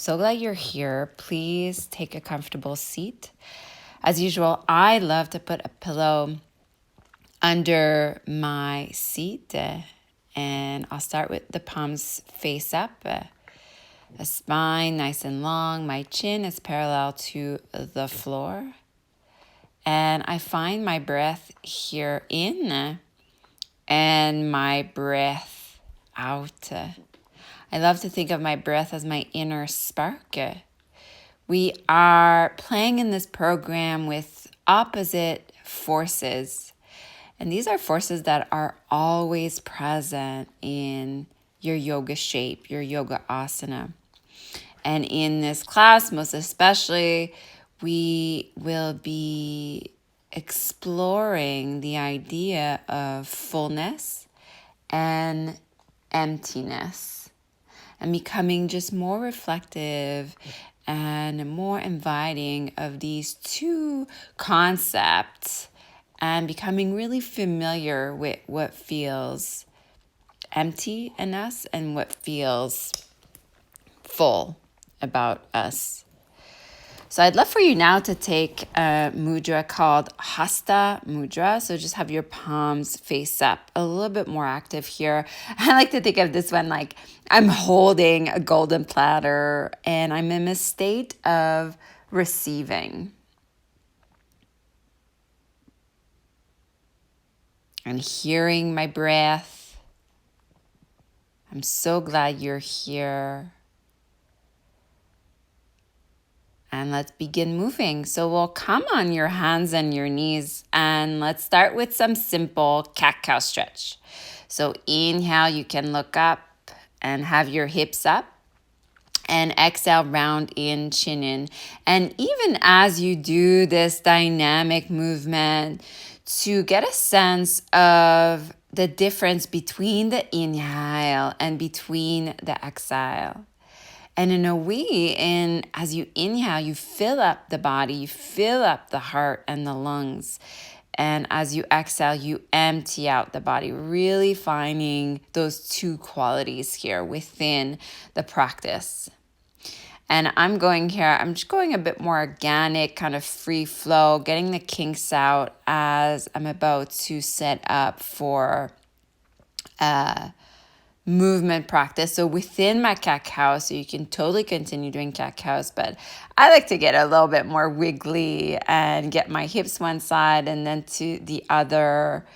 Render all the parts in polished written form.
so glad you're here. Please take a comfortable seat. As usual, I love to put a pillow under my seat, and I'll start with the palms face up, the spine nice and long. My chin is parallel to the floor. And I find my breath here in and my breath out. I love to think of my breath as my inner spark. We are playing in this program with opposite forces. And these are forces that are always present in your yoga shape, your yoga asana. And in this class, most especially, we will be exploring the idea of fullness and emptiness and becoming just more reflective and more inviting of these two concepts and becoming really familiar with what feels empty in us and what feels full about us. So I'd love for you now to take a mudra called Hasta Mudra. So just have your palms face up, a little bit more active here. I like to think of this one like I'm holding a golden platter and I'm in a state of receiving. And hearing my breath. I'm so glad you're here. And let's begin moving. So we'll come on your hands and your knees and let's start with some simple cat-cow stretch. So inhale, you can look up and have your hips up. And exhale, round in, chin in. And even as you do this dynamic movement, to get a sense of the difference between the inhale and between the exhale. And in a way, as you inhale, you fill up the body, you fill up the heart and the lungs. And as you exhale, you empty out the body, really finding those two qualities here within the practice. And I'm just going a bit more organic, kind of free flow, getting the kinks out as I'm about to set up for movement practice. So within my cat-cow, so you can totally continue doing cat-cows, but I like to get a little bit more wiggly and get my hips one side and then to the other,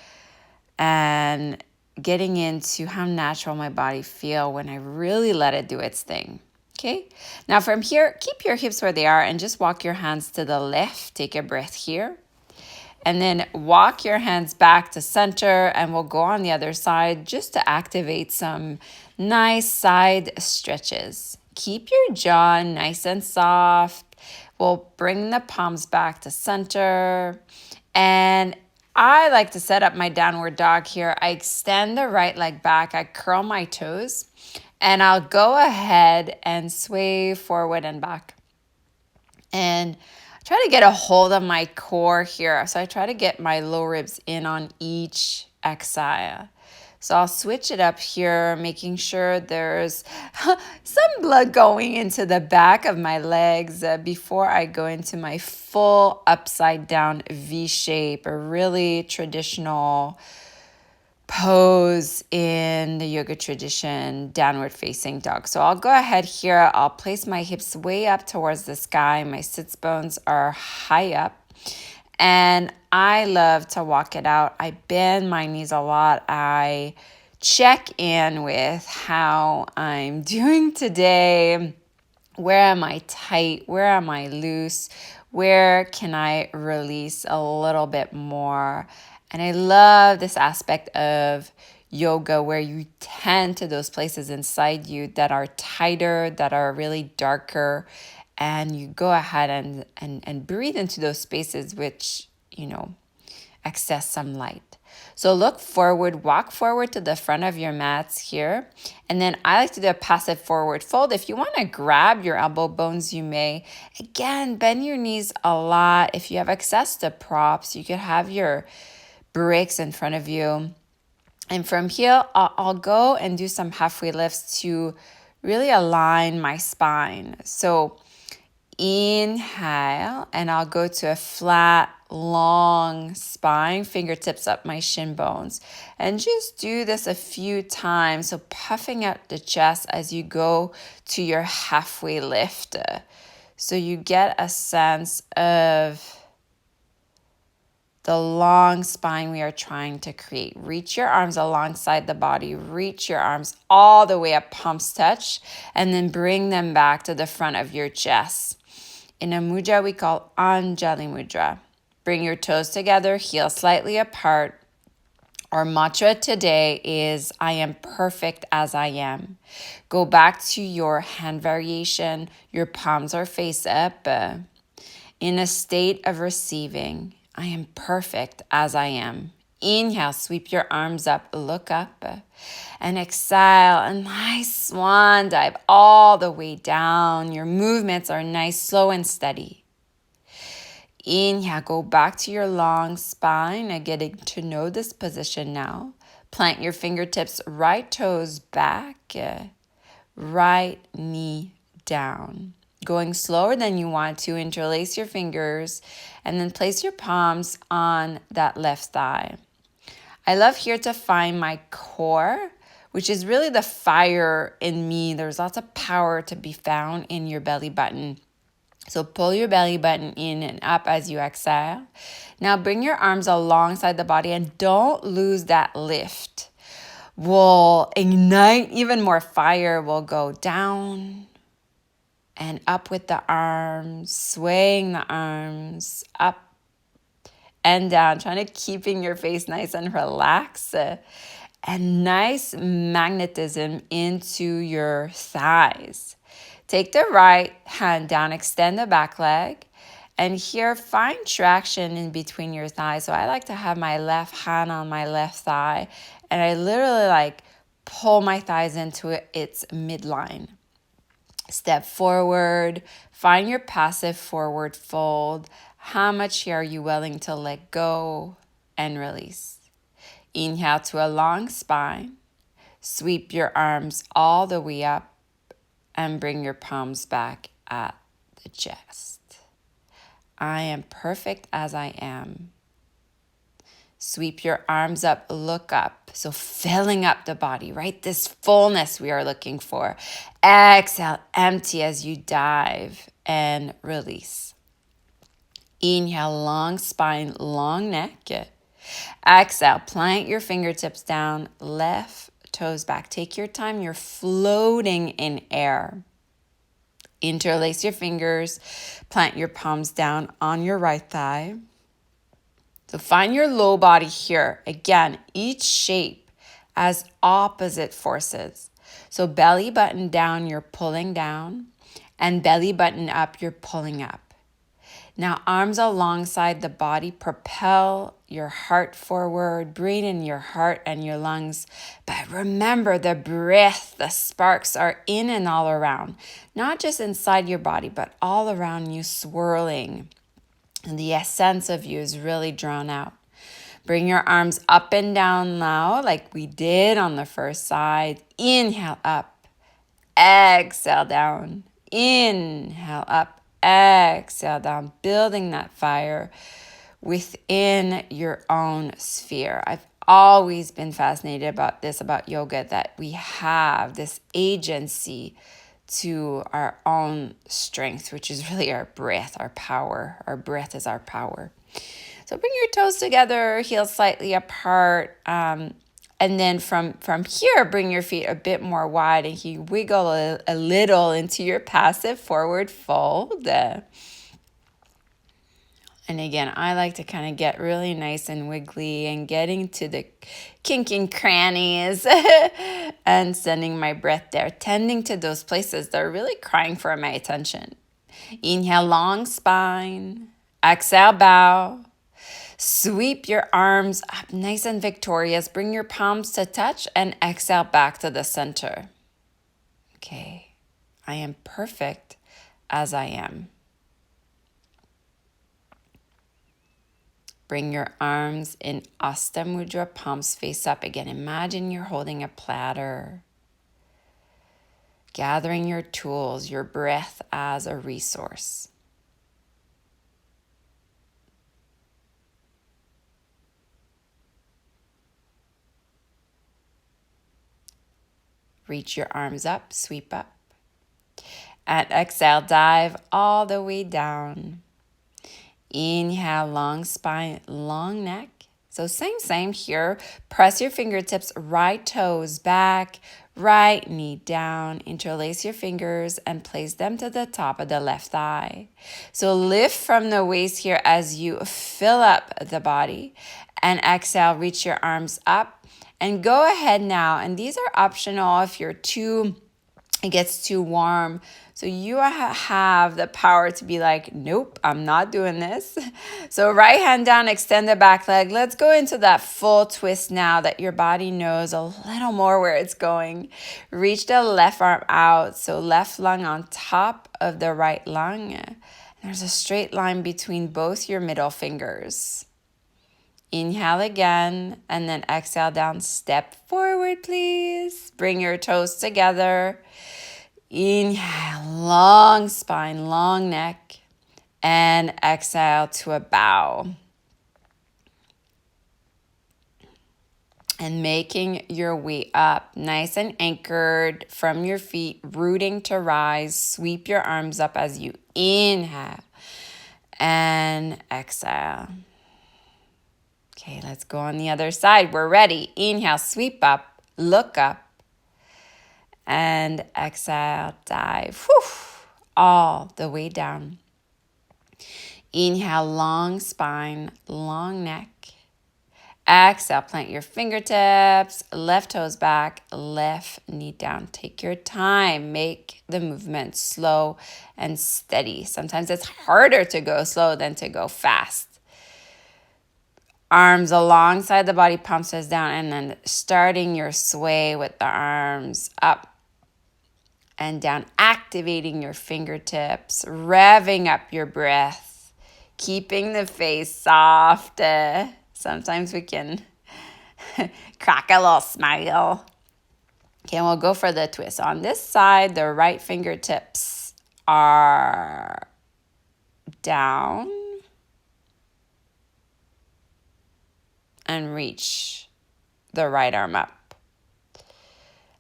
and getting into how natural my body feel when I really let it do its thing. Okay, now from here, keep your hips where they are and just walk your hands to the left. Take a breath here. And then walk your hands back to center and we'll go on the other side just to activate some nice side stretches. Keep your jaw nice and soft. We'll bring the palms back to center. And I like to set up my downward dog here. I extend the right leg back. I curl my toes. And I'll go ahead and sway forward and back. And try to get a hold of my core here. So I try to get my low ribs in on each exhale. So I'll switch it up here, making sure there's some blood going into the back of my legs before I go into my full upside down V shape, a really traditional pose in the yoga tradition, downward facing dog. So I'll go ahead here. I'll place my hips way up towards the sky. My sits bones are high up. And I love to walk it out. I bend my knees a lot. I check in with how I'm doing today. Where am I tight? Where am I loose? Where can I release a little bit more? And I love this aspect of yoga where you tend to those places inside you that are tighter, that are really darker, and you go ahead and breathe into those spaces which, access some light. So look forward, walk forward to the front of your mats here. And then I like to do a passive forward fold. If you want to grab your elbow bones, you may. Again, bend your knees a lot. If you have access to props, you could have your bricks in front of you. And from here, I'll go and do some halfway lifts to really align my spine. So inhale, and I'll go to a flat, long spine, fingertips up my shin bones. And just do this a few times. So puffing out the chest as you go to your halfway lift. So you get a sense of the long spine we are trying to create. Reach your arms alongside the body. Reach your arms all the way up, palms touch, and then bring them back to the front of your chest. In a mudra we call Anjali Mudra. Bring your toes together, heels slightly apart. Our mantra today is, I am perfect as I am. Go back to your hand variation. Your palms are face up. In a state of receiving, I am perfect as I am. Inhale, sweep your arms up, look up. And exhale, a nice swan dive all the way down. Your movements are nice, slow and steady. Inhale, go back to your long spine and getting to know this position now. Plant your fingertips, right toes back, right knee down. Going slower than you want to, interlace your fingers and then place your palms on that left thigh. I love here to find my core, which is really the fire in me. There's lots of power to be found in your belly button. So pull your belly button in and up as you exhale. Now bring your arms alongside the body and don't lose that lift. We'll ignite even more fire. We'll go down and up with the arms, swaying the arms up and down, trying to keeping your face nice and relaxed. And nice magnetism into your thighs. Take the right hand down, extend the back leg, and here find traction in between your thighs. So I like to have my left hand on my left thigh, and I literally pull my thighs into its midline. Step forward, find your passive forward fold. How much are you willing to let go and release? Inhale to a long spine. Sweep your arms all the way up and bring your palms back at the chest. I am perfect as I am. Sweep your arms up, look up. So filling up the body, right? This fullness we are looking for. Exhale, empty as you dive and release. Inhale, long spine, long neck. Exhale, plant your fingertips down, left toes back. Take your time, you're floating in air. Interlace your fingers, plant your palms down on your right thigh. So find your low body here. Again, each shape has opposite forces. So belly button down, you're pulling down, and belly button up, you're pulling up. Now arms alongside the body, propel your heart forward, breathe in your heart and your lungs. But remember the breath, the sparks are in and all around, not just inside your body, but all around you swirling. And the essence of you is really drawn out. Bring your arms up and down now, like we did on the first side. Inhale up, exhale down, inhale up, exhale down, building that fire within your own sphere. I've always been fascinated about yoga, that we have this agency to our own strength, which is really our breath, our power. Our breath is our power. So bring your toes together, heels slightly apart. And then from here, bring your feet a bit more wide and you wiggle a little into your passive forward fold. And again, I like to kind of get really nice and wiggly and getting to the kinking crannies and sending my breath there, tending to those places that are really crying for my attention. Inhale, long spine. Exhale, bow. Sweep your arms up nice and victorious. Bring your palms to touch and exhale back to the center. Okay, I am perfect as I am. Bring your arms in Hasta Mudra, palms face up. Again, imagine you're holding a platter. gathering your tools, your breath as a resource. Reach your arms up, sweep up. And exhale, dive all the way down. Inhale, long spine, long neck. So same here. Press your fingertips, right toes back, right knee down. Interlace your fingers and place them to the top of the left thigh. So lift from the waist here as you fill up the body. And exhale, reach your arms up. And go ahead now. And these are optional if it gets too warm. So you have the power to be like, nope, I'm not doing this. So right hand down, extend the back leg. Let's go into that full twist now that your body knows a little more where it's going. Reach the left arm out. So left lung on top of the right lung. There's a straight line between both your middle fingers. Inhale again, and then exhale down. Step forward, please. Bring your toes together. Inhale, long spine, long neck, and exhale to a bow. And making your way up, nice and anchored from your feet, rooting to rise. Sweep your arms up as you inhale and exhale. Okay, let's go on the other side. We're ready. Inhale, sweep up, look up. And exhale, dive all the way down. Inhale, long spine, long neck. Exhale, plant your fingertips, left toes back, left knee down. Take your time. Make the movement slow and steady. Sometimes it's harder to go slow than to go fast. Arms alongside the body, palms down, and then starting your sway with the arms up and down, activating your fingertips, revving up your breath, keeping the face soft. Sometimes we can crack a little smile. Okay, and we'll go for the twist. On this side, the right fingertips are down and reach the right arm up.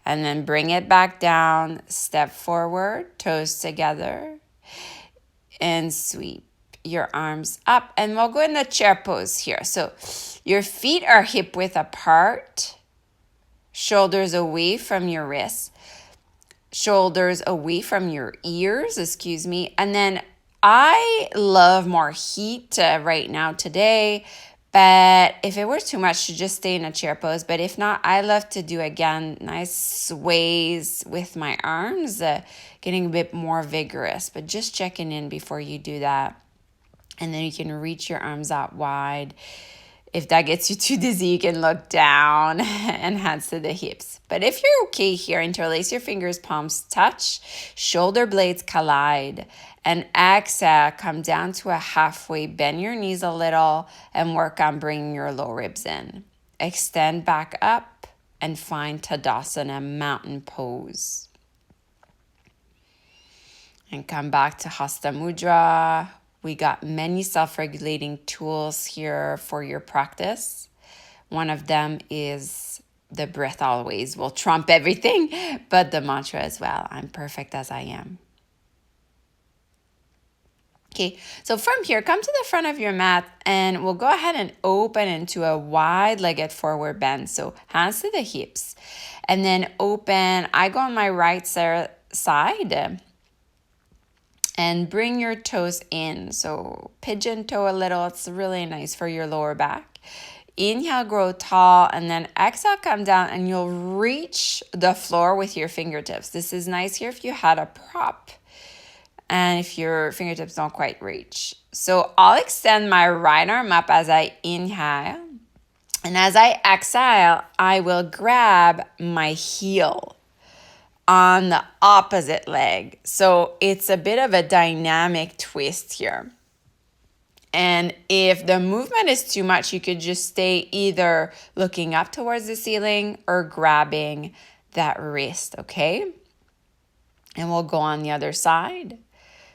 And then bring it back down, step forward, toes together, and sweep your arms up. And we'll go in the chair pose here. So your feet are hip width apart, shoulders away from your wrists, shoulders away from your ears, And then I love more heat right now today. But if it were too much to just stay in a chair pose, but if not, I love to do, again, nice sways with my arms, getting a bit more vigorous, but just checking in before you do that. And then you can reach your arms out wide. If that gets you too dizzy, you can look down and hands to the hips. But if you're okay here, interlace your fingers, palms touch, shoulder blades collide, and exhale, come down to a halfway, bend your knees a little, and work on bringing your low ribs in. Extend back up and find Tadasana, mountain pose. And come back to Hasta Mudra. We got many self-regulating tools here for your practice. One of them is the breath always will trump everything, but the mantra as well. I'm perfect as I am. Okay, so from here, come to the front of your mat and we'll go ahead and open into a wide-legged forward bend. So hands to the hips and then open. I go on my right side and bring your toes in. So pigeon toe a little. It's really nice for your lower back. Inhale, grow tall, and then exhale, come down, and you'll reach the floor with your fingertips. This is nice here if you had a prop and if your fingertips don't quite reach. So I'll extend my right arm up as I inhale. And as I exhale, I will grab my heel on the opposite leg. So it's a bit of a dynamic twist here. And if the movement is too much, you could just stay either looking up towards the ceiling or grabbing that wrist, okay? And we'll go on the other side.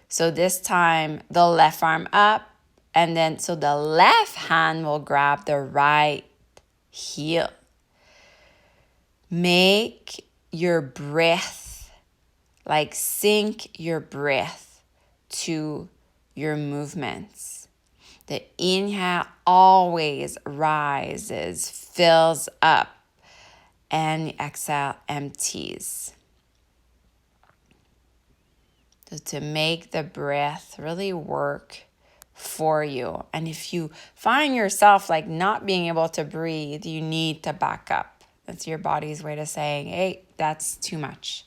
So this time, the left arm up, and then so the left hand will grab the right heel. Make your breath, like sync your breath to your movements. The inhale always rises, fills up, and the exhale empties. So to make the breath really work for you. And if you find yourself like not being able to breathe, you need to back up. That's your body's way to saying, hey, that's too much.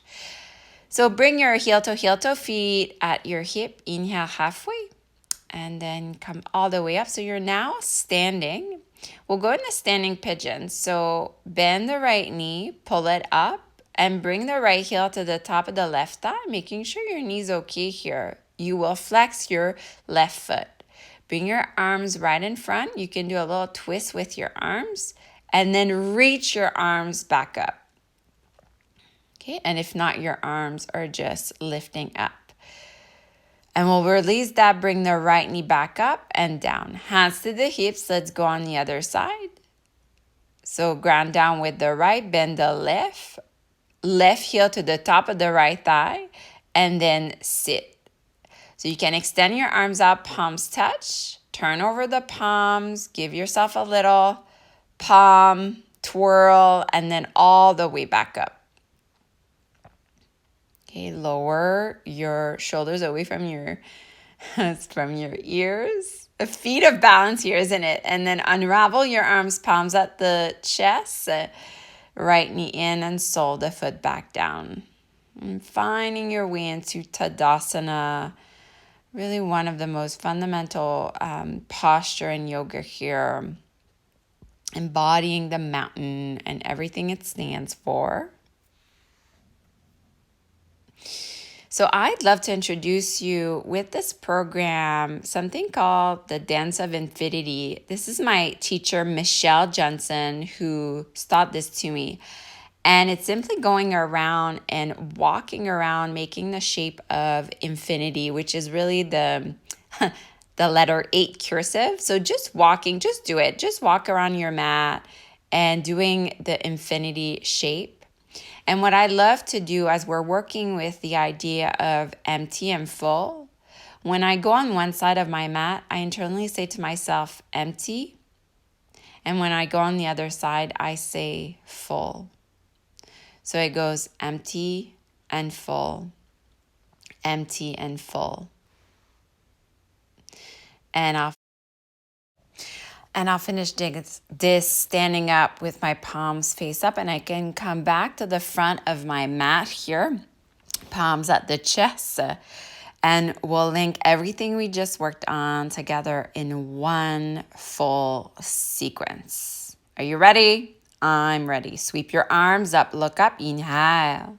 So bring your heel to feet at your hip. Inhale halfway and then come all the way up. So you're now standing. We'll go in the standing pigeon. So bend the right knee, pull it up, and bring the right heel to the top of the left thigh, making sure your knee's okay here. You will flex your left foot. Bring your arms right in front. You can do a little twist with your arms and then reach your arms back up. Okay, and if not, your arms are just lifting up. And we'll release that, bring the right knee back up and down. Hands to the hips, let's go on the other side. So ground down with the right, bend the left heel to the top of the right thigh, and then sit. So you can extend your arms out, palms touch, turn over the palms, give yourself a little palm twirl, and then all the way back up. Okay, lower your shoulders away from your ears. A feat of balance here, isn't it? And then unravel your arms, palms at the chest, right knee in and sole the foot back down. And finding your way into Tadasana, really one of the most fundamental posture in yoga here. Embodying the mountain and everything it stands for. So I'd love to introduce you with this program, something called the Dance of Infinity. This is my teacher, Michelle Johnson, who taught this to me. And it's simply going around and walking around, making the shape of infinity, which is really the letter 8 cursive. So just walking, just do it. Just walk around your mat and doing the infinity shape. And what I love to do as we're working with the idea of empty and full, when I go on one side of my mat, I internally say to myself, empty. And when I go on the other side, I say full. So it goes empty and full, empty and full. And I'll finish this standing up with my palms face up, and I can come back to the front of my mat here, palms at the chest, and we'll link everything we just worked on together in one full sequence. Are you ready? I'm ready. Sweep your arms up, look up, inhale.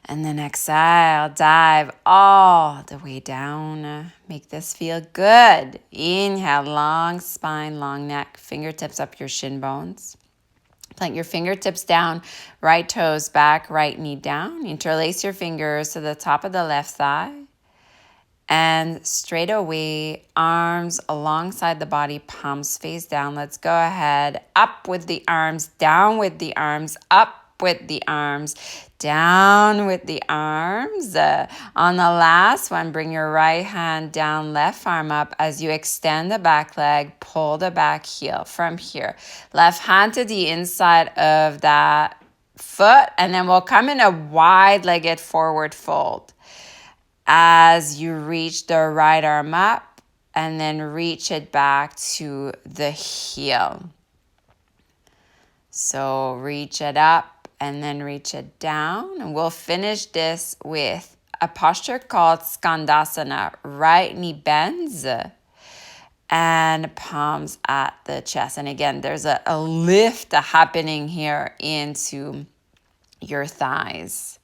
And then exhale, dive all the way down. Make this feel good. Inhale, long spine, long neck, fingertips up your shin bones. Plant your fingertips down, right toes back, right knee down. Interlace your fingers to the top of the left thigh. And straight away, arms alongside the body, palms face down. Let's go ahead. Up with the arms, down with the arms, up with the arms, down with the arms. On the last one, bring your right hand down, left arm up as you extend the back leg, pull the back heel from here. Left hand to the inside of that foot, and then we'll come in a wide-legged forward fold as you reach the right arm up and then reach it back to the heel. So reach it up and then reach it down. And we'll finish this with a posture called Skandasana. Right knee bends and palms at the chest. And again, there's a lift happening here into your thighs.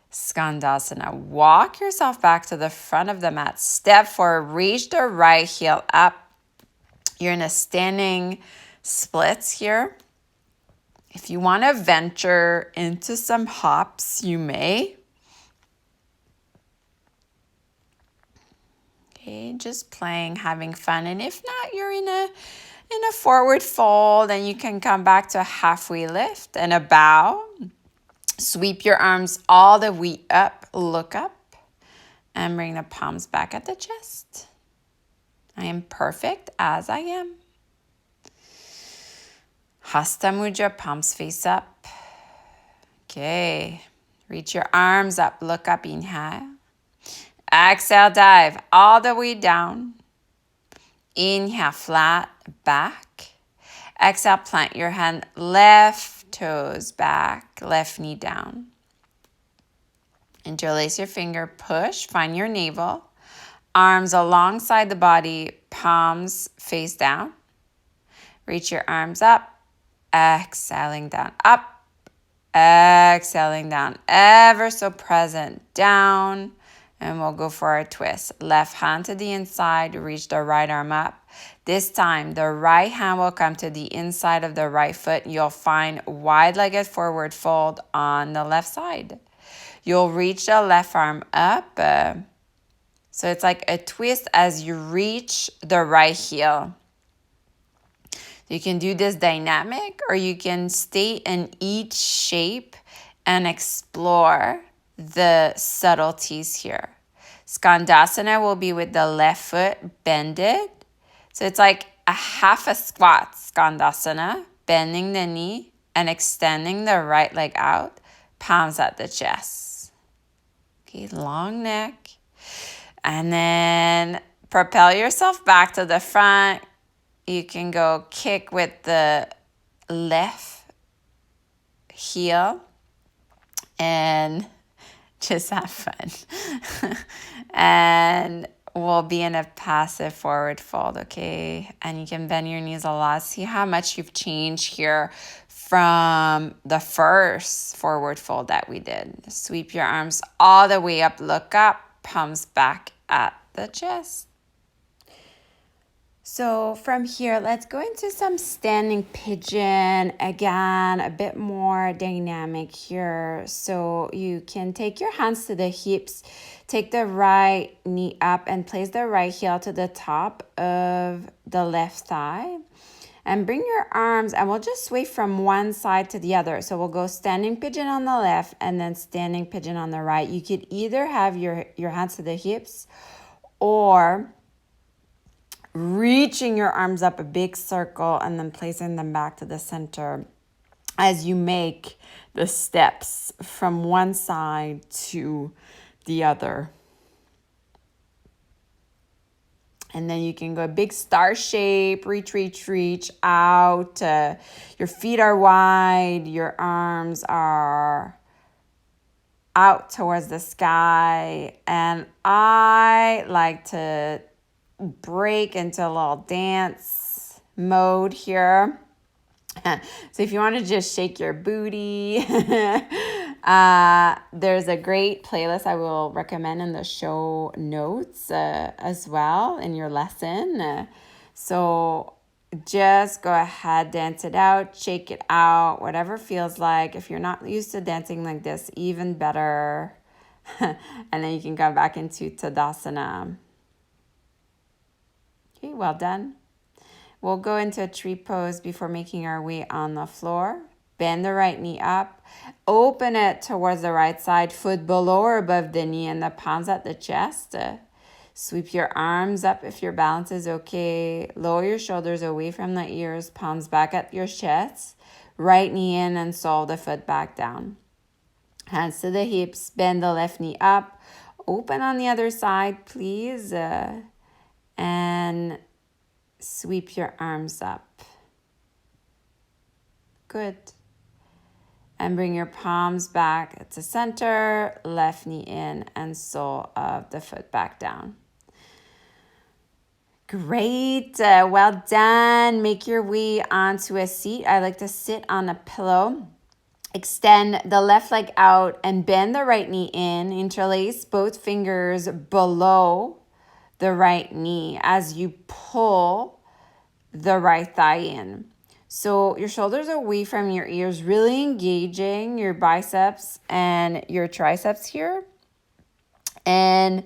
Skandasana. Walk yourself back to the front of the mat. Step forward. Reach the right heel up. You're in a standing splits here. If you want to venture into some hops, you may. Okay, just playing, having fun. And if not, you're in a forward fold, and you can come back to a halfway lift and a bow. Sweep your arms all the way up, look up, and bring the palms back at the chest. I am perfect as I am. Hasta Mudra, palms face up. Okay, reach your arms up, look up, inhale. Exhale, dive all the way down. Inhale, flat back. Exhale, plant your hand, left toes back, left knee down. Interlace your finger, push, find your navel. Arms alongside the body, palms face down. Reach your arms up, exhaling down, up, exhaling down, ever so present, down. And we'll go for a twist. Left hand to the inside, reach the right arm up. This time, the right hand will come to the inside of the right foot. You'll find wide-legged forward fold on the left side. You'll reach the left arm up. So it's like a twist as you reach the right heel. You can do this dynamic, or you can stay in each shape and explore the subtleties here. Skandasana will be with the left foot bended. So it's like a half a squat, Skandasana, bending the knee and extending the right leg out, palms at the chest. Okay, long neck. And then propel yourself back to the front. You can go kick with the left heel and just have fun. And we'll be in a passive forward fold, okay? And you can bend your knees a lot. See how much you've changed here from the first forward fold that we did. Sweep your arms all the way up, look up, palms back at the chest. So from here, let's go into some standing pigeon. Again, a bit more dynamic here. So you can take your hands to the hips, take the right knee up and place the right heel to the top of the left thigh. And bring your arms, and we'll just sway from one side to the other. So we'll go standing pigeon on the left and then standing pigeon on the right. You could either have your hands to the hips or reaching your arms up a big circle and then placing them back to the center as you make the steps from one side to the other. And then you can go a big star shape, reach out. Your feet are wide, your arms are out towards the sky. And I like to break into a little dance mode here. So if you want to just shake your booty, there's a great playlist I will recommend in the show notes as well in your lesson. So just go ahead, dance it out, shake it out, whatever feels like. If you're not used to dancing like this, even better. And then you can come back into Tadasana. Okay, well done. We'll go into a tree pose before making our way on the floor. Bend the right knee up. Open it towards the right side, foot below or above the knee and the palms at the chest. Sweep your arms up if your balance is okay. Lower your shoulders away from the ears, palms back at your chest. Right knee in and sole the foot back down. Hands to the hips, bend the left knee up. Open on the other side, please. And sweep your arms up. Good. And bring your palms back to center, left knee in and sole of the foot back down. Great. Well done. Make your way onto a seat. I like to sit on a pillow. Extend the left leg out and bend the right knee in. Interlace both fingers below the right knee as you pull the right thigh in. So your shoulders away from your ears, really engaging your biceps and your triceps here. And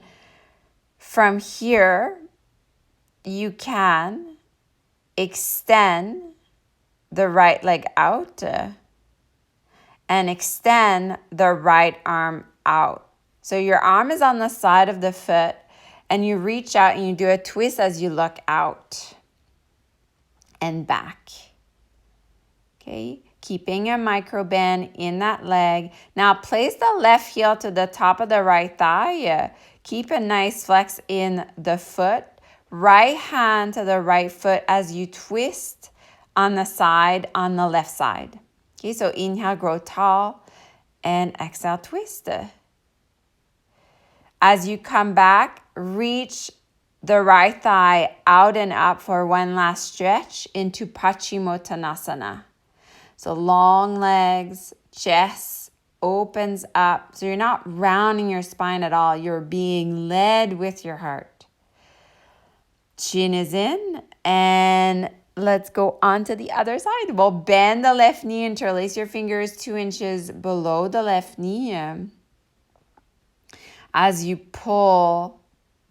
from here, you can extend the right leg out and extend the right arm out. So your arm is on the side of the foot and you reach out and you do a twist as you look out and back. Okay, keeping a micro bend in that leg. Now place the left heel to the top of the right thigh. Keep a nice flex in the foot. Right hand to the right foot as you twist on the side on the left side. Okay, so inhale, grow tall, and exhale, twist. As you come back, reach the right thigh out and up for one last stretch into Pachimotanasana. So long legs, chest opens up. So you're not rounding your spine at all. You're being led with your heart. Chin is in, and let's go on to the other side. We'll bend the left knee, interlace your fingers 2 inches below the left knee as you pull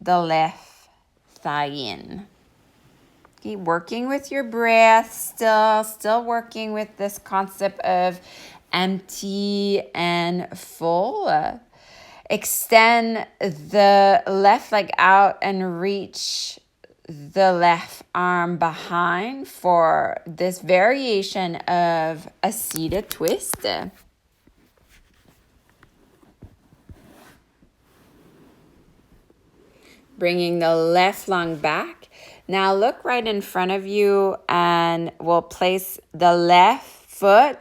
the left thigh in. Keep working with your breath, still working with this concept of empty and full. Extend the left leg out and reach the left arm behind for this variation of a seated twist. Bringing the left lung back. Now look right in front of you and we'll place the left foot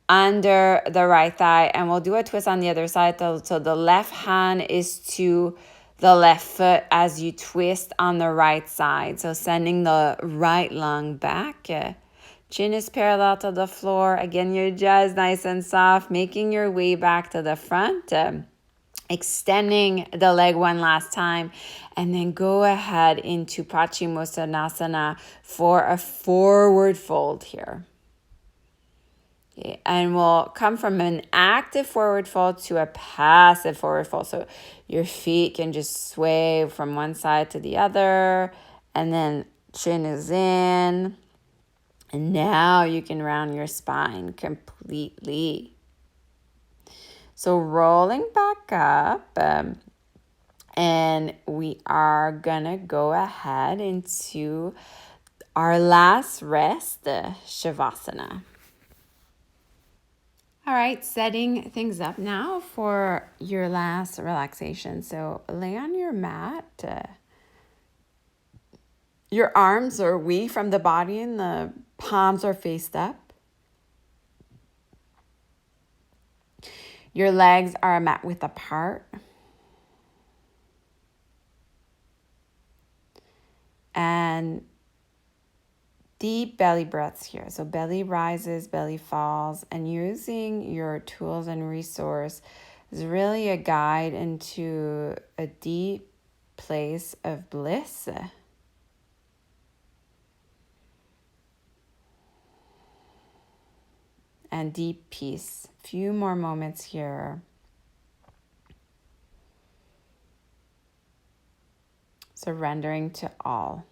under the right thigh and we'll do a twist on the other side. So the left hand is to the left foot as you twist on the right side. So sending the right lung back. Chin is parallel to the floor. Again, your jaw is nice and soft, making your way back to the front. Extending the leg one last time, and then go ahead into Pachimotanasana for a forward fold here. Okay, and we'll come from an active forward fold to a passive forward fold. So your feet can just sway from one side to the other, and then chin is in. And now you can round your spine completely. So rolling back up, and we are gonna go ahead into our last rest, the Shavasana. All right, setting things up now for your last relaxation. So lay on your mat. Your arms are away from the body and the palms are faced up. Your legs are mat width apart. And deep belly breaths here. So belly rises, belly falls, and using your tools and resource is really a guide into a deep place of bliss. And deep peace. Few more moments here. Surrendering to all.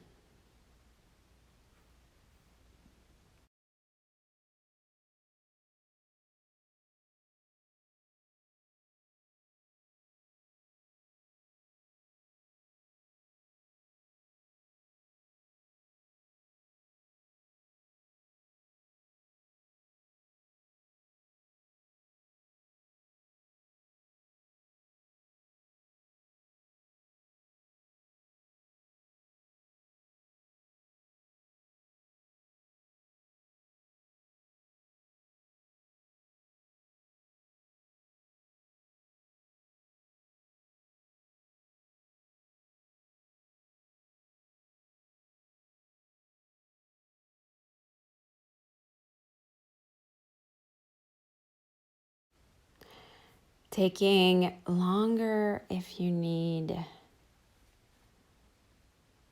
Taking longer if you need.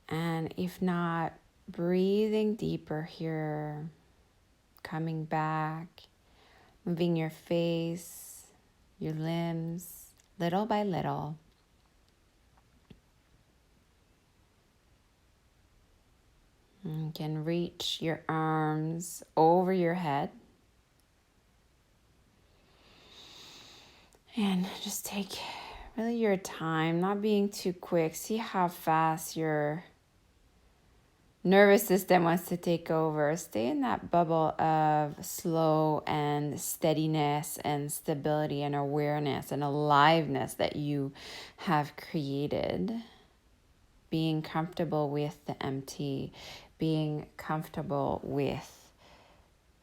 And if not, breathing deeper here. Coming back. Moving your face, your limbs, little by little. You can reach your arms over your head. And just take really your time, not being too quick. See how fast your nervous system wants to take over. Stay in that bubble of slow and steadiness and stability and awareness and aliveness that you have created. Being comfortable with the empty, being comfortable with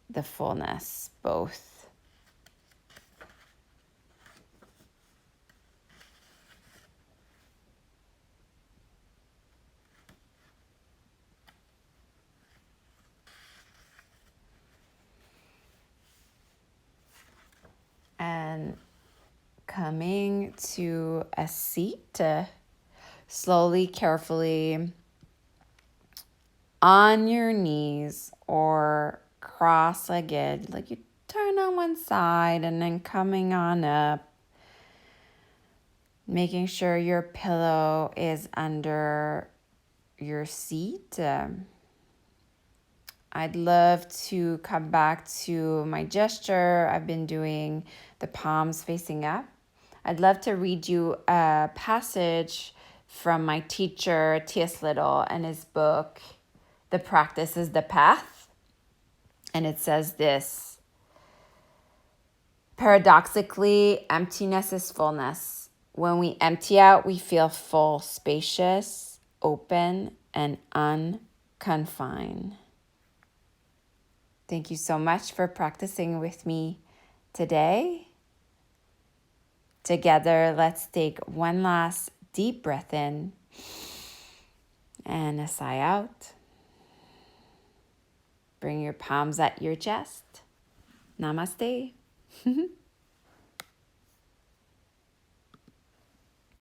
the fullness, both. And coming to a seat, slowly, carefully, on your knees or cross-legged, like you turn on one side and then coming on up, making sure your pillow is under your seat. I'd love to come back to my gesture. I've been doing the palms facing up. I'd love to read you a passage from my teacher, T.S. Little, and his book, The Practice is the Path. And it says this: paradoxically, emptiness is fullness. When we empty out, we feel full, spacious, open, and unconfined. Thank you so much for practicing with me today. Together, let's take one last deep breath in and a sigh out. Bring your palms at your chest. Namaste.